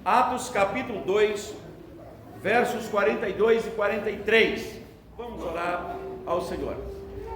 Atos capítulo 2, versos 42 e 43. Vamos orar ao Senhor.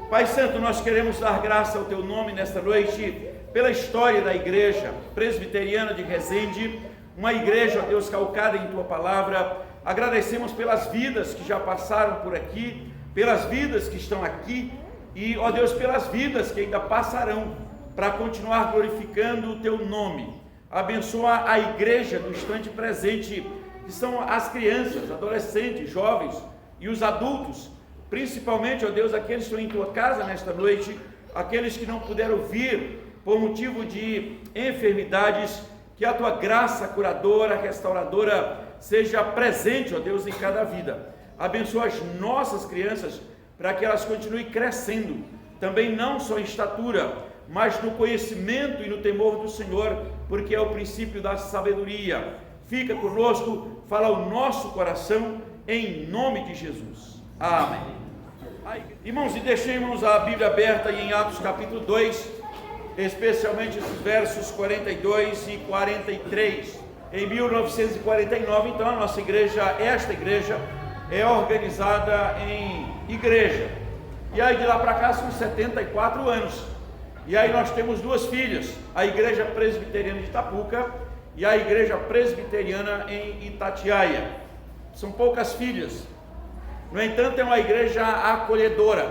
Pai Santo, nós queremos dar graça ao Teu nome nesta noite, pela história da igreja presbiteriana de Resende, uma igreja, ó Deus, calcada em Tua palavra. Agradecemos pelas vidas que já passaram por aqui, pelas vidas que estão aqui e, ó Deus, pelas vidas que ainda passarão, para continuar glorificando o Teu nome. Abençoa a igreja do instante presente, que são as crianças, adolescentes, jovens e os adultos, principalmente, ó Deus, aqueles que estão em Tua casa nesta noite, aqueles que não puderam vir por motivo de enfermidades. Que a Tua graça curadora, restauradora, seja presente, ó Deus, em cada vida. Abençoa as nossas crianças, para que elas continuem crescendo, também não só em estatura, mas no conhecimento e no temor do Senhor, porque é o princípio da sabedoria. Fica conosco, fala o nosso coração, em nome de Jesus. Amém. Irmãos, e deixemos a Bíblia aberta em Atos capítulo 2, especialmente os versos 42 e 43. Em 1949, então, a nossa igreja, esta igreja, é organizada em igreja. E aí de lá para cá são 74 anos. E aí nós temos duas filhas, a igreja presbiteriana de Itapuca e a igreja presbiteriana em Itatiaia. São poucas filhas. No entanto, é uma igreja acolhedora.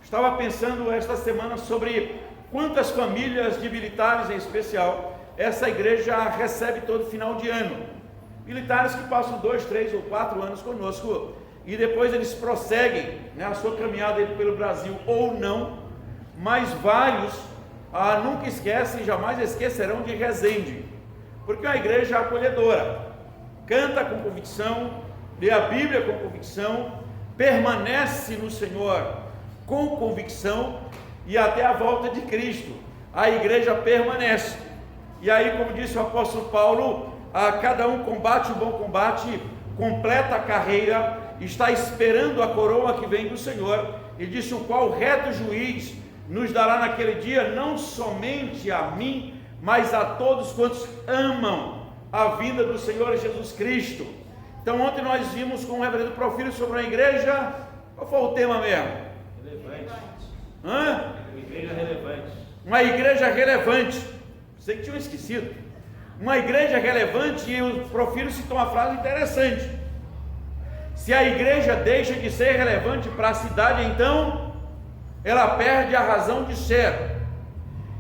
Estava pensando esta semana sobre quantas famílias de militares, em especial, essa igreja recebe todo final de ano. Militares que passam 2, 3 ou 4 anos conosco e depois eles prosseguem, a sua caminhada pelo Brasil ou não, mas vários nunca esquecem, jamais esquecerão de Resende, porque é uma igreja acolhedora, canta com convicção, lê a Bíblia com convicção, permanece no Senhor com convicção e até a volta de Cristo, a igreja permanece. E aí, como disse o apóstolo Paulo, cada um combate o bom combate, completa a carreira, está esperando a coroa que vem do Senhor, e disse: o qual reto juiz nos dará naquele dia, não somente a mim, mas a todos quantos amam a vinda do Senhor Jesus Cristo. Então ontem nós vimos com o reverendo Profírio sobre uma igreja. Qual foi o tema mesmo? Relevante. Igreja relevante. Uma igreja relevante. Sei que tinham esquecido. Uma igreja relevante, e o Profírio citou uma frase interessante: se a igreja deixa de ser relevante para a cidade, então ela perde a razão de ser.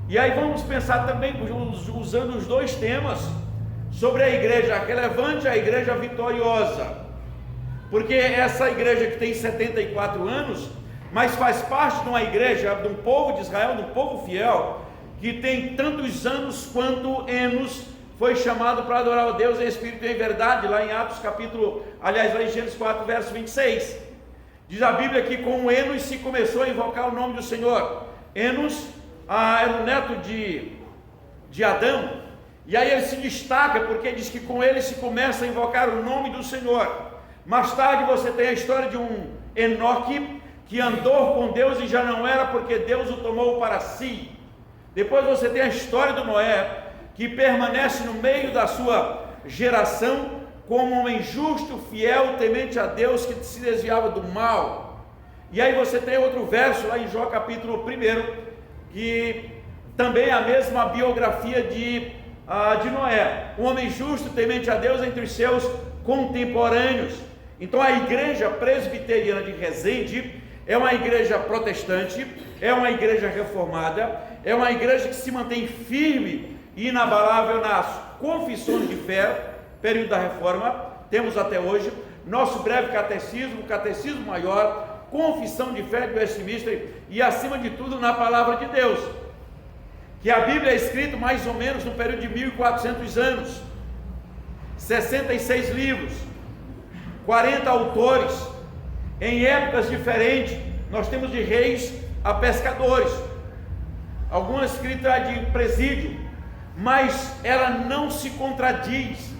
E aí vamos pensar também, usando os dois temas, sobre a igreja relevante e a igreja vitoriosa, porque essa igreja que tem 74 anos, mas faz parte de uma igreja, de um povo de Israel, de um povo fiel, que tem tantos anos quanto Enos foi chamado para adorar a Deus em espírito e em verdade, lá em Atos capítulo, lá em Gênesis 4, verso 26, diz a Bíblia que com Enos se começou a invocar o nome do Senhor. Enos era o neto de Adão, e aí ele se destaca, porque diz que com ele se começa a invocar o nome do Senhor. Mais tarde você tem a história de um Enoque, que andou com Deus e já não era, porque Deus o tomou para si. Depois você tem a história do Noé, que permanece no meio da sua geração como um homem justo, fiel, temente a Deus, que se desviava do mal. E aí você tem outro verso lá em Jó capítulo 1, que também é a mesma biografia de Noé, um homem justo, temente a Deus entre os seus contemporâneos. Então a igreja presbiteriana de Resende é uma igreja protestante, é uma igreja reformada, é uma igreja que se mantém firme e inabalável nas confissões de fé, período da reforma, temos até hoje, nosso breve catecismo, catecismo maior, confissão de fé de Westminster, e acima de tudo na palavra de Deus, que a Bíblia é escrita mais ou menos no período de 1400 anos, 66 livros, 40 autores, em épocas diferentes. Nós temos de reis a pescadores, algumas escritas de presídio, mas ela não se contradiz.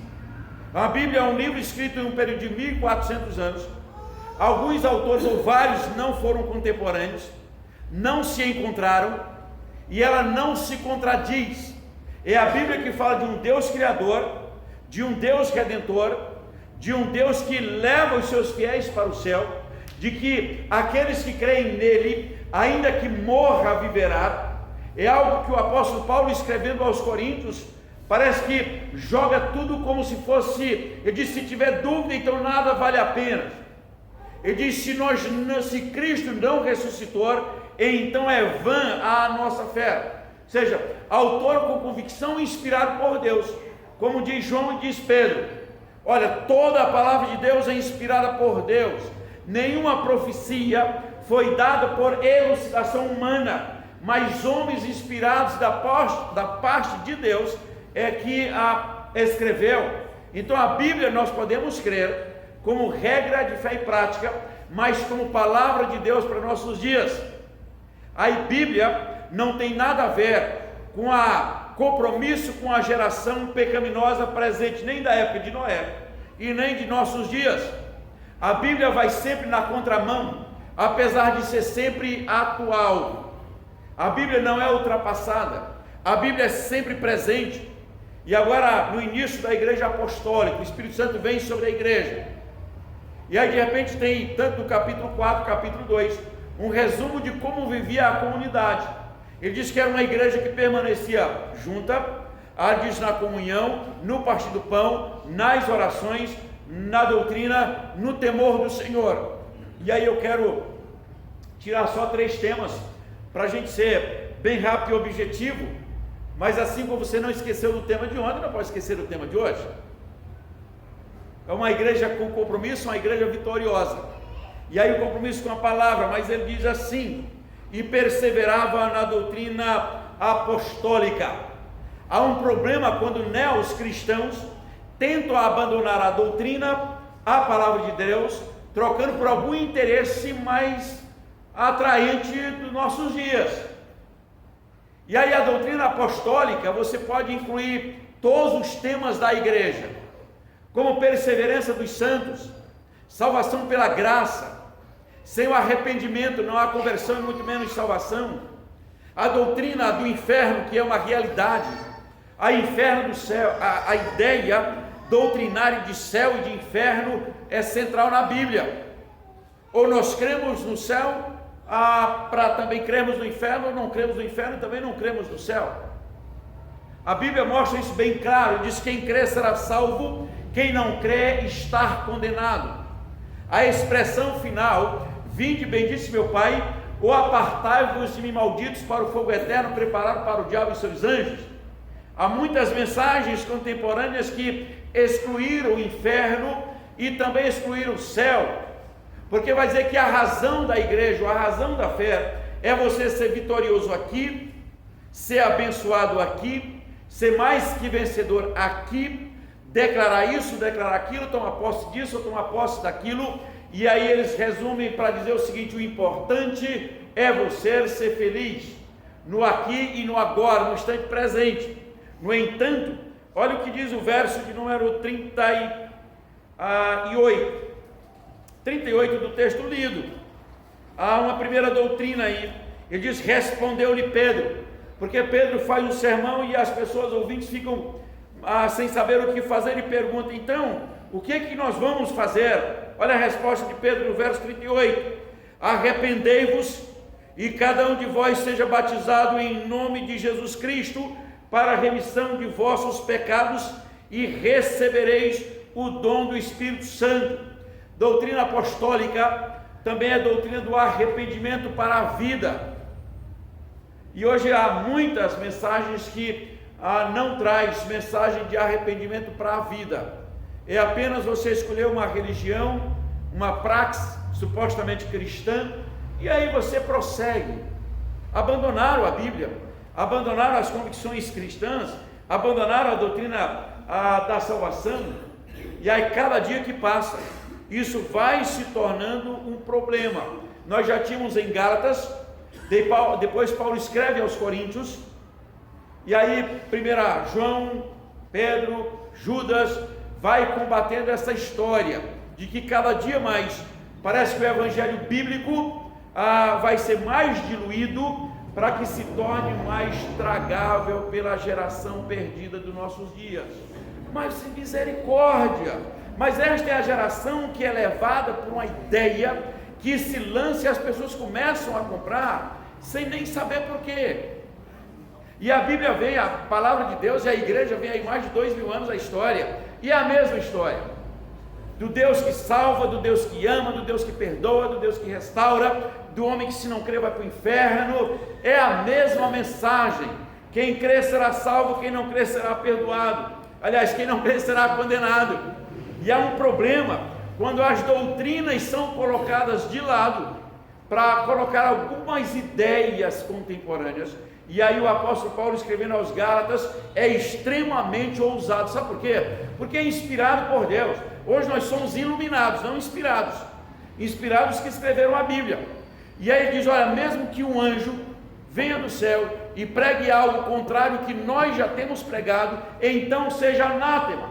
A Bíblia é um livro escrito em um período de 1400 anos. Alguns autores, ou vários, não foram contemporâneos, não se encontraram, e ela não se contradiz. É a Bíblia que fala de um Deus criador, de um Deus redentor, de um Deus que leva os seus fiéis para o céu, de que aqueles que creem nele, ainda que morra, viverá. É algo que o apóstolo Paulo, escrevendo aos Coríntios, parece que joga tudo como se fosse, ele diz, se tiver dúvida, então nada vale a pena. Ele diz, se Cristo não ressuscitou, então é vã a nossa fé. Ou seja, autor com convicção, inspirado por Deus, como diz João e diz Pedro, olha, toda a palavra de Deus é inspirada por Deus, nenhuma profecia foi dada por elucidação humana, mas homens inspirados da parte de Deus é que a escreveu. Então a Bíblia nós podemos crer como regra de fé e prática, mas como palavra de Deus para nossos dias. A Bíblia não tem nada a ver com a compromisso com a geração pecaminosa presente, nem da época de Noé e nem de nossos dias. A Bíblia vai sempre na contramão, apesar de ser sempre atual. A Bíblia não é ultrapassada, a Bíblia é sempre presente. E agora, no início da igreja apostólica, o Espírito Santo vem sobre a igreja, e aí de repente tem, tanto no capítulo 4, capítulo 2, um resumo de como vivia a comunidade. Ele diz que era uma igreja que permanecia junta, diz na comunhão, no partir do pão, nas orações, na doutrina, no temor do Senhor. E aí eu quero tirar só 3 temas, para a gente ser bem rápido e objetivo, mas assim como você não esqueceu do tema de ontem, não pode esquecer do tema de hoje. É uma igreja com compromisso, uma igreja vitoriosa, e aí o compromisso com a palavra, mas ele diz assim, e perseverava na doutrina apostólica. Há um problema quando os cristãos tentam abandonar a doutrina, a palavra de Deus, trocando por algum interesse mais atraente dos nossos dias. E aí a doutrina apostólica, você pode incluir todos os temas da igreja, como perseverança dos santos, salvação pela graça, sem o arrependimento não há conversão e muito menos salvação, a doutrina do inferno, que é uma realidade, a inferno do céu, a ideia doutrinária de céu e de inferno é central na Bíblia. Ou nós cremos no céu, para também cremos no inferno, ou não cremos no inferno, também não cremos no céu. A Bíblia mostra isso bem claro, diz: quem crê será salvo, quem não crê está condenado. A expressão final, vinde, bendisse meu Pai, ou apartai-vos de mim, malditos, para o fogo eterno preparado para o diabo e seus anjos. Há muitas mensagens contemporâneas que excluíram o inferno e também excluíram o céu, porque vai dizer que a razão da igreja, a razão da fé, é você ser vitorioso aqui, ser abençoado aqui, ser mais que vencedor aqui, declarar isso, declarar aquilo, tomar posse disso, ou tomar posse daquilo. E aí eles resumem para dizer o seguinte: o importante é você ser feliz no aqui e no agora, no instante presente. No entanto, olha o que diz o verso de número 38 do texto lido. Há uma primeira doutrina aí. Ele diz: respondeu-lhe Pedro, porque Pedro faz um sermão e as pessoas ouvintes ficam sem saber o que fazer e perguntam: então, o que é que nós vamos fazer? Olha a resposta de Pedro no verso 38: arrependei-vos e cada um de vós seja batizado em nome de Jesus Cristo para a remissão de vossos pecados e recebereis o dom do Espírito Santo. Doutrina apostólica também é doutrina do arrependimento para a vida. E hoje há muitas mensagens que não traz mensagem de arrependimento para a vida. É apenas você escolher uma religião, uma praxe supostamente cristã, e aí você prossegue. Abandonaram a Bíblia, abandonaram as convicções cristãs, abandonaram a doutrina da salvação, e aí cada dia que passa, isso vai se tornando um problema. Nós já tínhamos em Gálatas, depois Paulo escreve aos Coríntios, e aí 1 João, Pedro, Judas vai combatendo essa história de que cada dia mais parece que o evangelho bíblico vai ser mais diluído para que se torne mais tragável pela geração perdida dos nossos dias. mas sem misericórdia. Mas esta é a geração que é levada por uma ideia que se lança e as pessoas começam a comprar sem nem saber por quê. E a Bíblia vem, a palavra de Deus e a igreja vem aí mais de 2000 anos a história, e é a mesma história, do Deus que salva, do Deus que ama, do Deus que perdoa, do Deus que restaura, do homem que se não crê vai para o inferno. É a mesma mensagem: quem crê será salvo, quem não crê será perdoado, aliás, quem não crê será condenado. E há um problema quando as doutrinas são colocadas de lado para colocar algumas ideias contemporâneas. E aí o apóstolo Paulo, escrevendo aos Gálatas, é extremamente ousado. Sabe por quê? Porque é inspirado por Deus. Hoje nós somos iluminados, não inspirados. Inspirados que escreveram a Bíblia. E aí ele diz: olha, mesmo que um anjo venha do céu e pregue algo contrário que nós já temos pregado, então seja anátema.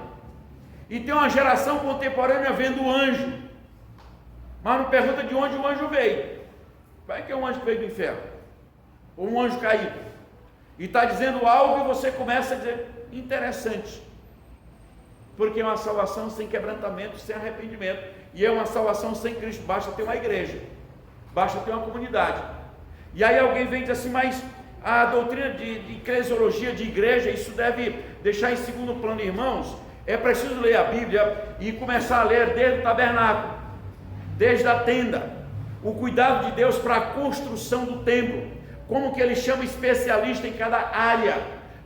E tem uma geração contemporânea vendo o anjo, mas não pergunta de onde o anjo veio. Vai que é um anjo que veio do inferno, ou um anjo caído, e está dizendo algo e você começa a dizer: interessante, porque é uma salvação sem quebrantamento, sem arrependimento, e é uma salvação sem Cristo. Basta ter uma igreja, basta ter uma comunidade. E aí alguém vem e diz assim: mas a doutrina de eclesiologia de igreja, isso deve deixar em segundo plano. Irmãos, é preciso ler a Bíblia e começar a ler desde o tabernáculo, desde a tenda, o cuidado de Deus para a construção do templo, como que ele chama especialista em cada área.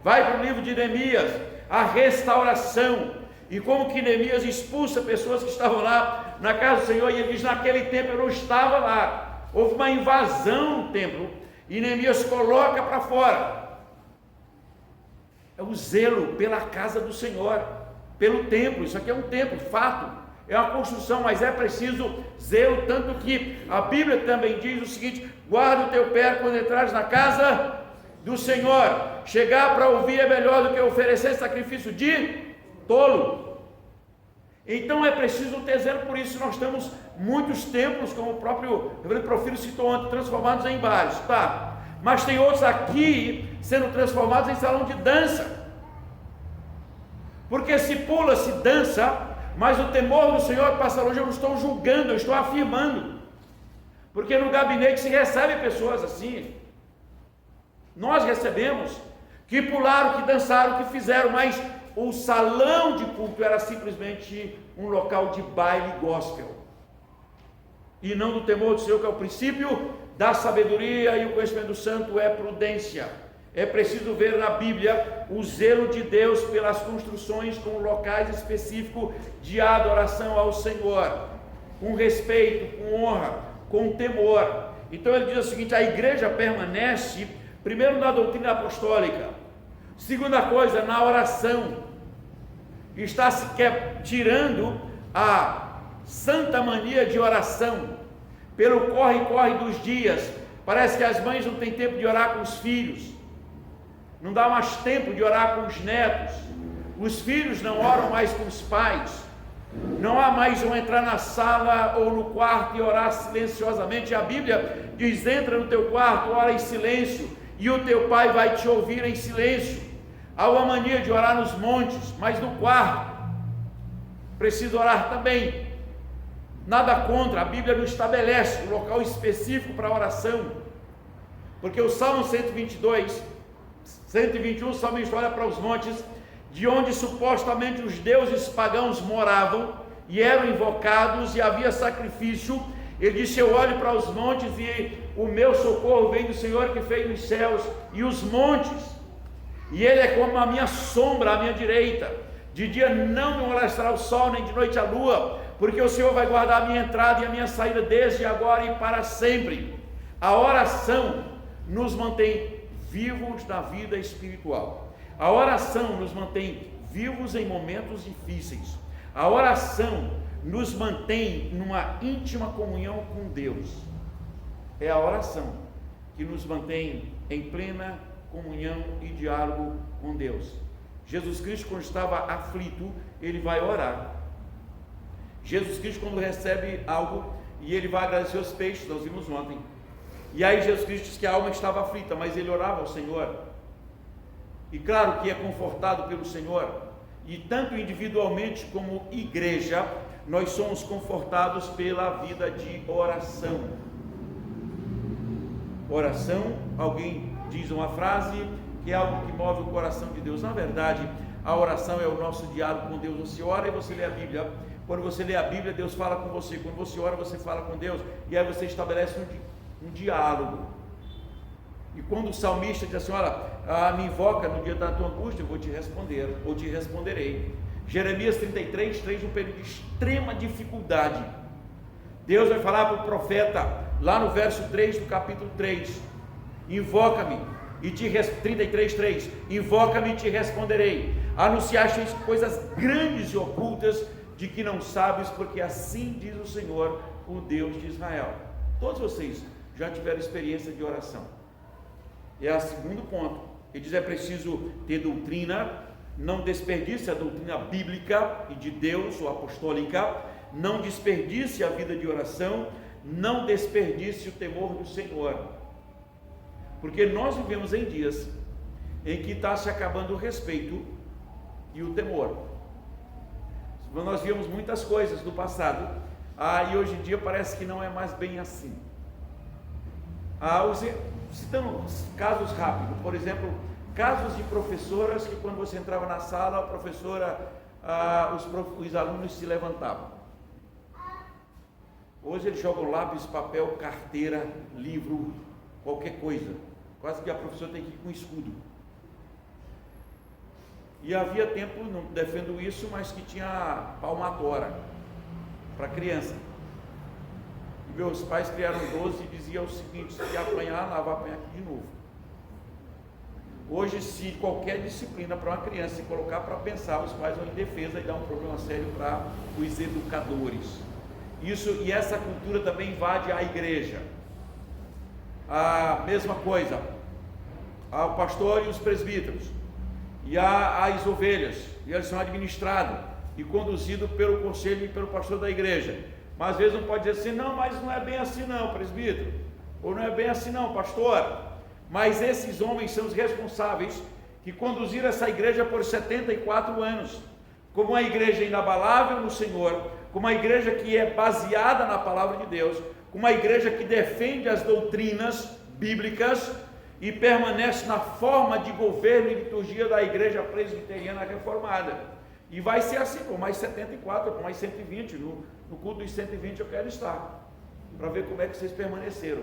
Vai para o livro de Neemias, a restauração, e como que Neemias expulsa pessoas que estavam lá na casa do Senhor, e ele diz: naquele tempo eu não estava lá, houve uma invasão no templo, e Neemias coloca para fora. É o zelo pela casa do Senhor, pelo templo. Isso aqui é um templo, fato, é uma construção, mas é preciso zelo, tanto que a Bíblia também diz o seguinte: guarda o teu pé quando entrares na casa do Senhor. Chegar para ouvir é melhor do que oferecer sacrifício de tolo. Então é preciso ter zelo. Por isso nós temos muitos templos, como o próprio reverendo Profírio citou ontem, transformados em bares, tá? Mas tem outros aqui sendo transformados em salão de dança, porque se pula, se dança, mas o temor do Senhor passa longe. Eu não estou julgando, eu estou afirmando, porque no gabinete se recebe pessoas assim. Nós recebemos que pularam, que dançaram, que fizeram, mas o salão de culto era simplesmente um local de baile gospel, e não do temor do Senhor, que é o princípio da sabedoria, e o conhecimento do santo é prudência. É preciso ver na Bíblia o zelo de Deus pelas construções com locais específicos de adoração ao Senhor, com respeito, com honra, com temor. Então ele diz o seguinte: a igreja permanece, primeiro, na doutrina apostólica, segunda coisa, na oração. Está se tirando a santa mania de oração, pelo corre-corre dos dias. Parece que as mães não têm tempo de orar com os filhos, não dá mais tempo de orar com os netos, os filhos não oram mais com os pais, não há mais um entrar na sala ou no quarto e orar silenciosamente. A Bíblia diz: entra no teu quarto, ora em silêncio, e o teu pai vai te ouvir em silêncio. Há uma mania de orar nos montes, mas no quarto precisa orar também. Nada contra, a Bíblia não estabelece um local específico para oração, porque o Salmo 122, 121, o salmista olha para os montes, de onde supostamente os deuses pagãos moravam e eram invocados, e havia sacrifício. Ele disse: eu olho para os montes e o meu socorro vem do Senhor que fez os céus e os montes, e ele é como a minha sombra à minha direita. De dia não me molestará o sol, nem de noite a lua, porque o Senhor vai guardar a minha entrada e a minha saída desde agora e para sempre. A oração nos mantém vivos na vida espiritual. A oração nos mantém vivos em momentos difíceis. A oração nos mantém numa íntima comunhão com Deus. É a oração que nos mantém em plena comunhão e diálogo com Deus. Jesus Cristo, quando estava aflito, ele vai orar. Jesus Cristo, quando recebe algo, e ele vai agradecer os peixes, nós vimos ontem. E aí Jesus Cristo diz que a alma estava aflita, mas ele orava ao Senhor. E claro que é confortado pelo Senhor. e tanto individualmente como igreja, nós somos confortados pela vida de oração. Oração, alguém diz uma frase que é algo que move o coração de Deus. Na verdade, a oração é o nosso diálogo com Deus. Você ora e você lê a Bíblia. Quando você lê a Bíblia, Deus fala com você. Quando você ora, você fala com Deus. E aí você estabelece um diálogo. E quando o salmista diz assim: olha, me invoca no dia da tua angústia, eu vou te responder, ou te responderei. Jeremias 33, 3, um período de extrema dificuldade. Deus vai falar para o profeta, lá no verso 3 do capítulo 3: invoca-me e te 33, 3, invoca-me e te responderei. Anunciaste coisas grandes e ocultas de que não sabes, porque assim diz o Senhor, o Deus de Israel. Todos vocês já tiveram experiência de oração. É o segundo ponto. Ele diz: é preciso ter doutrina, não desperdice a doutrina bíblica e de Deus ou apostólica, não desperdice a vida de oração, não desperdice o temor do Senhor, porque nós vivemos em dias em que está se acabando o respeito e o temor. Nós vimos muitas coisas do passado, e hoje em dia parece que não é mais bem assim. Citando casos rápidos, por exemplo, casos de professoras que quando você entrava na sala, a professora, os alunos se levantavam. Hoje eles jogam lápis, papel, carteira, livro, qualquer coisa. Quase que a professora tem que ir com escudo. E havia tempo, não defendo isso, mas que tinha palmatória para criança. E meus pais criaram 12 e diziam o seguinte: se apanhar, lá vai apanhar aqui de novo. Hoje, se qualquer disciplina para uma criança se colocar para pensar, os pais vão em defesa e dar um problema sério para os educadores. E essa cultura também invade a igreja. A mesma coisa, o pastor e os presbíteros, e as ovelhas, e eles são administrados e conduzidos pelo conselho e pelo pastor da igreja. Mas às vezes não pode dizer assim: não, mas não é bem assim não, presbítero, ou não é bem assim não, pastor. Mas esses homens são os responsáveis que conduziram essa igreja por 74 anos, como uma igreja inabalável no Senhor, como uma igreja que é baseada na palavra de Deus, como uma igreja que defende as doutrinas bíblicas e permanece na forma de governo e liturgia da igreja presbiteriana reformada. E vai ser assim por mais 74, por mais 120, no culto dos 120 eu quero estar, para ver como é que vocês permaneceram.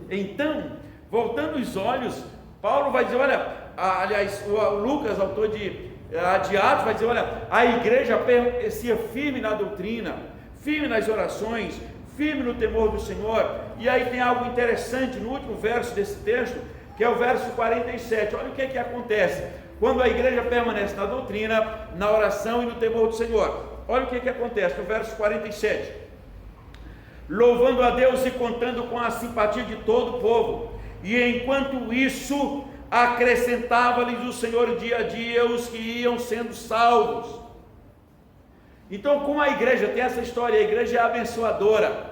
Então, voltando os olhos, Paulo vai dizer, olha, aliás, o Lucas, autor de Atos, vai dizer, olha, a igreja permanecia firme na doutrina, firme nas orações, firme no temor do Senhor. E aí tem algo interessante no último verso desse texto, que é o verso 47. Olha o que é que acontece quando a igreja permanece na doutrina, na oração e no temor do Senhor. Olha o que é que acontece no verso 47: louvando a Deus e contando com a simpatia de todo o povo, e enquanto isso acrescentava-lhes o Senhor dia a dia os que iam sendo salvos. Então, como a igreja tem essa história, a igreja é abençoadora,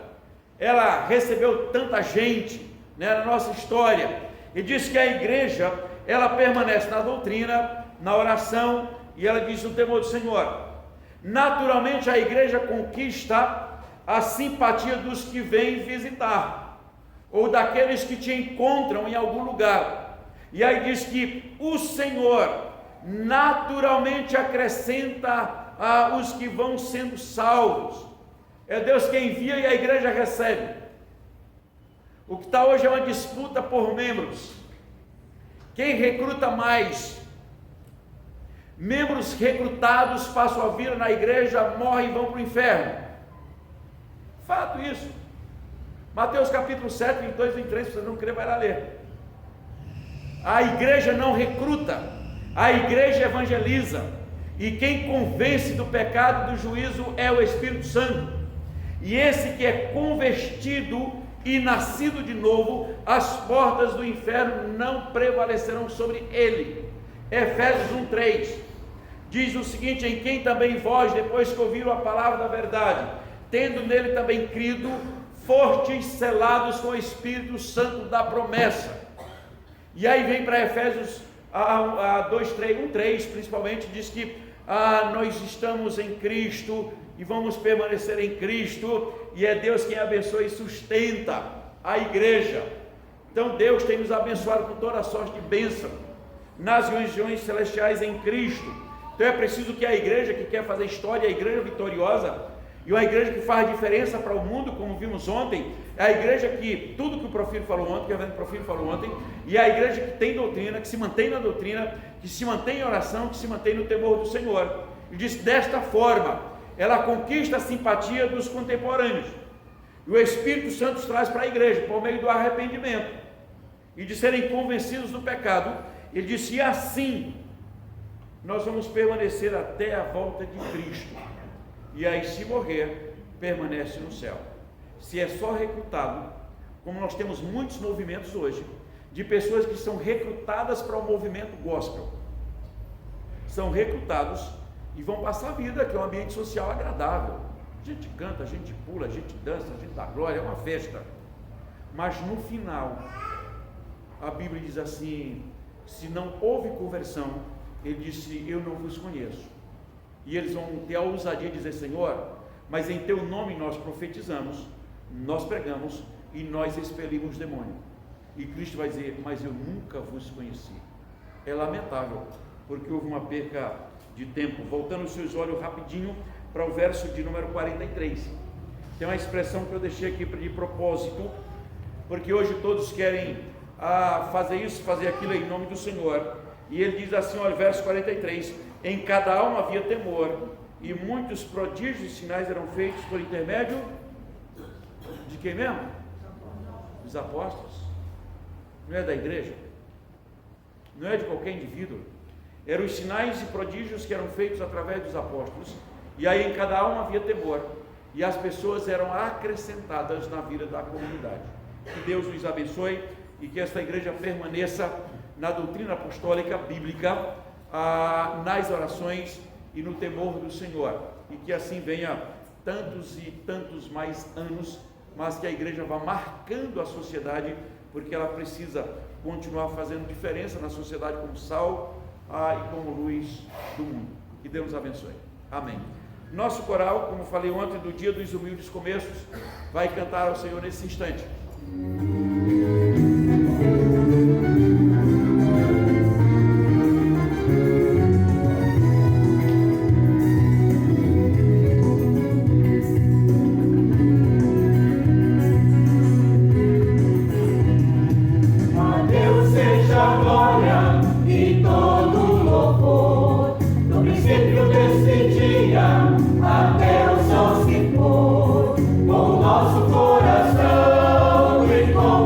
ela recebeu tanta gente, né, na nossa história, e diz que a igreja, ela permanece na doutrina, na oração, e ela diz no temor do Senhor. Naturalmente a igreja conquista a simpatia dos que vêm visitar, ou daqueles que te encontram em algum lugar. E aí diz que o Senhor naturalmente acrescenta os que vão sendo salvos. É Deus quem envia e a igreja recebe. O que está hoje é uma disputa por membros. Quem recruta mais? Membros recrutados passam a vida na igreja, morrem e vão para o inferno. Fato isso. Mateus capítulo 7, 22 e 23, se você não crer, vai lá ler. A igreja não recruta, a igreja evangeliza, e quem convence do pecado e do juízo é o Espírito Santo. E esse que é convertido e nascido de novo, as portas do inferno não prevalecerão sobre ele. Efésios 1:3 diz o seguinte: em quem também vós, depois que ouviram a palavra da verdade, tendo nele também crido, fostes selados com o Espírito Santo da promessa. E aí vem para Efésios 1:3 principalmente, diz que nós estamos em Cristo e vamos permanecer em Cristo, e é Deus quem abençoa e sustenta a igreja. Então Deus tem nos abençoado com toda a sorte de bênção nas regiões celestiais em Cristo. Então é preciso que a igreja que quer fazer história, a igreja vitoriosa, e uma igreja que faz diferença para o mundo, como vimos ontem, é a igreja que, tudo que o Profilo falou ontem, que o reverendo Profilo falou ontem, e é a igreja que tem doutrina, que se mantém na doutrina, que se mantém em oração, que se mantém no temor do Senhor. E diz que desta forma, ela conquista a simpatia dos contemporâneos. E o Espírito Santo traz para a igreja, por meio do arrependimento, e de serem convencidos do pecado. Ele disse, e assim, nós vamos permanecer até a volta de Cristo. E aí, se morrer, permanece no céu. Se é só recrutado, como nós temos muitos movimentos hoje, de pessoas que são recrutadas para o movimento gospel, são recrutados e vão passar a vida, que é um ambiente social agradável, a gente canta, a gente pula, a gente dança, a gente dá glória, é uma festa, mas no final, a Bíblia diz assim, se não houve conversão, ele disse, eu não vos conheço. E eles vão ter a ousadia de dizer, Senhor, mas em teu nome nós profetizamos, nós pregamos e nós expelimos demônio. E Cristo vai dizer, mas eu nunca vos conheci. É lamentável, porque houve uma perca de tempo. Voltando os seus olhos rapidinho para o verso de número 43. Tem uma expressão que eu deixei aqui de propósito, porque hoje todos querem fazer isso, fazer aquilo em nome do Senhor. E ele diz assim, olha, verso 43, em cada alma havia temor, e muitos prodígios e sinais eram feitos por intermédio de quem mesmo? Dos apóstolos. Não é da igreja, não é de qualquer indivíduo. Eram os sinais e prodígios que eram feitos através dos apóstolos, e aí em cada alma havia temor, e as pessoas eram acrescentadas na vida da comunidade. Que Deus nos abençoe, e que esta igreja permaneça na doutrina apostólica bíblica, nas orações e no temor do Senhor, e que assim venha tantos e tantos mais anos, mas que a igreja vá marcando a sociedade, porque ela precisa continuar fazendo diferença na sociedade como sal e como luz do mundo. Que Deus nos abençoe. Amém. Nosso coral, como falei ontem, do dia dos humildes começos, vai cantar ao Senhor nesse instante. Até o sol se pôr, com o nosso coração e com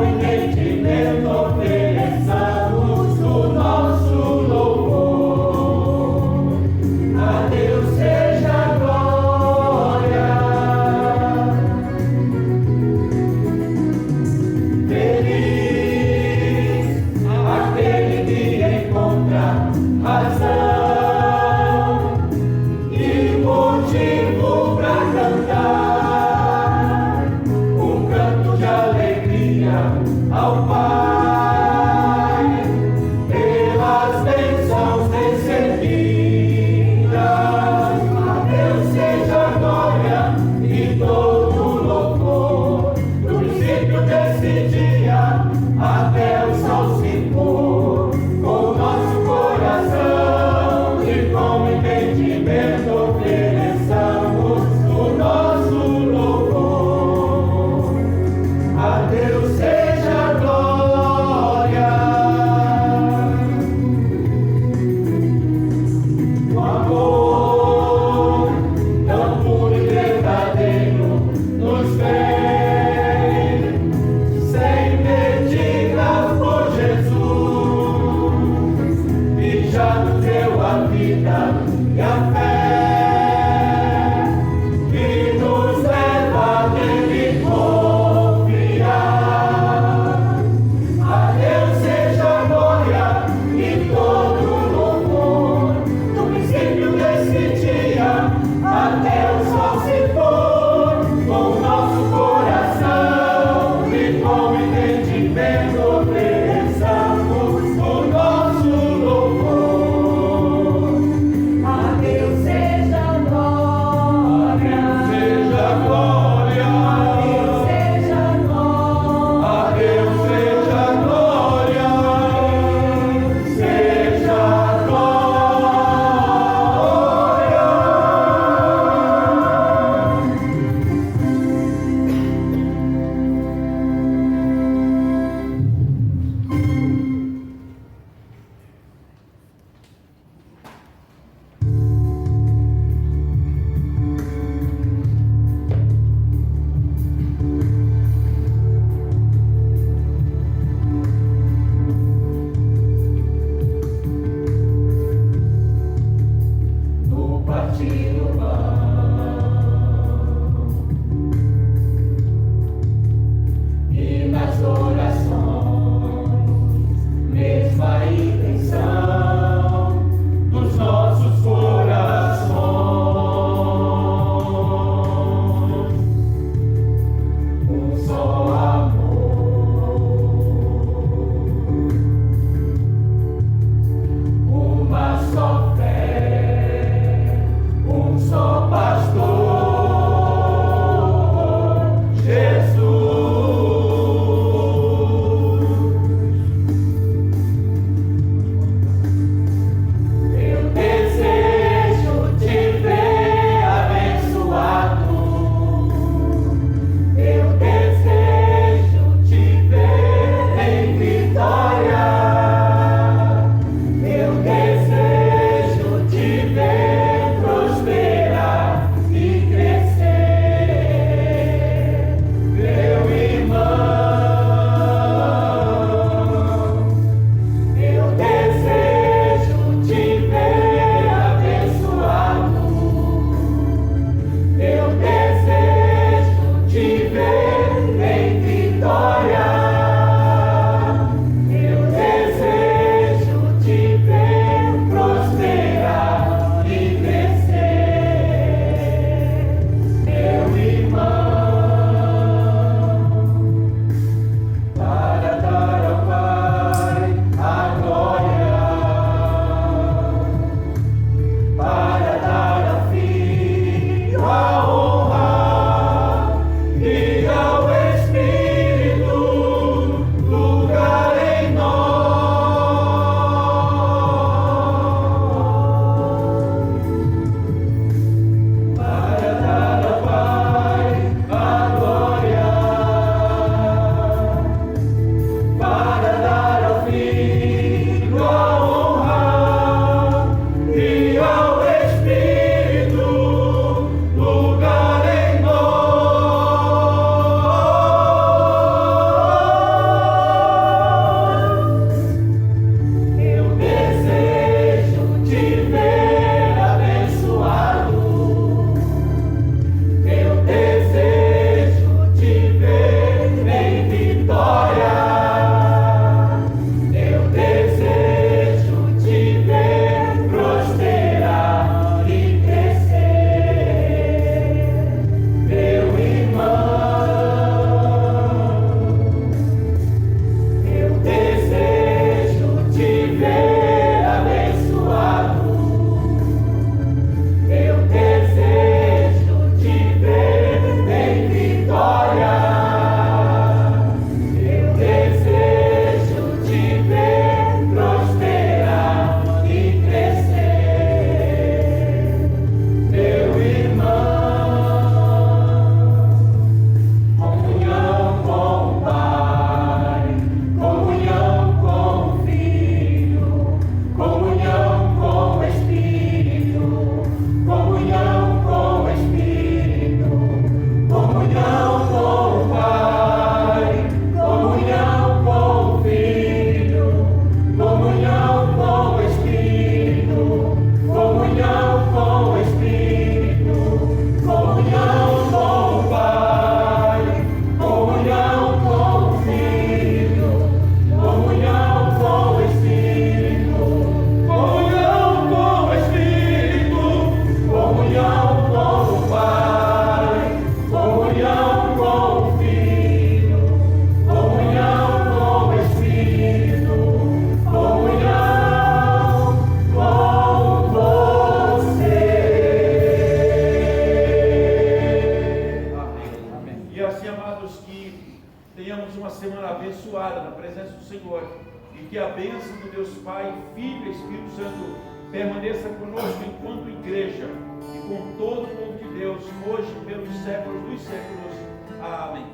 permaneça conosco enquanto igreja e com todo o povo de Deus, hoje e pelos séculos dos séculos. Amém.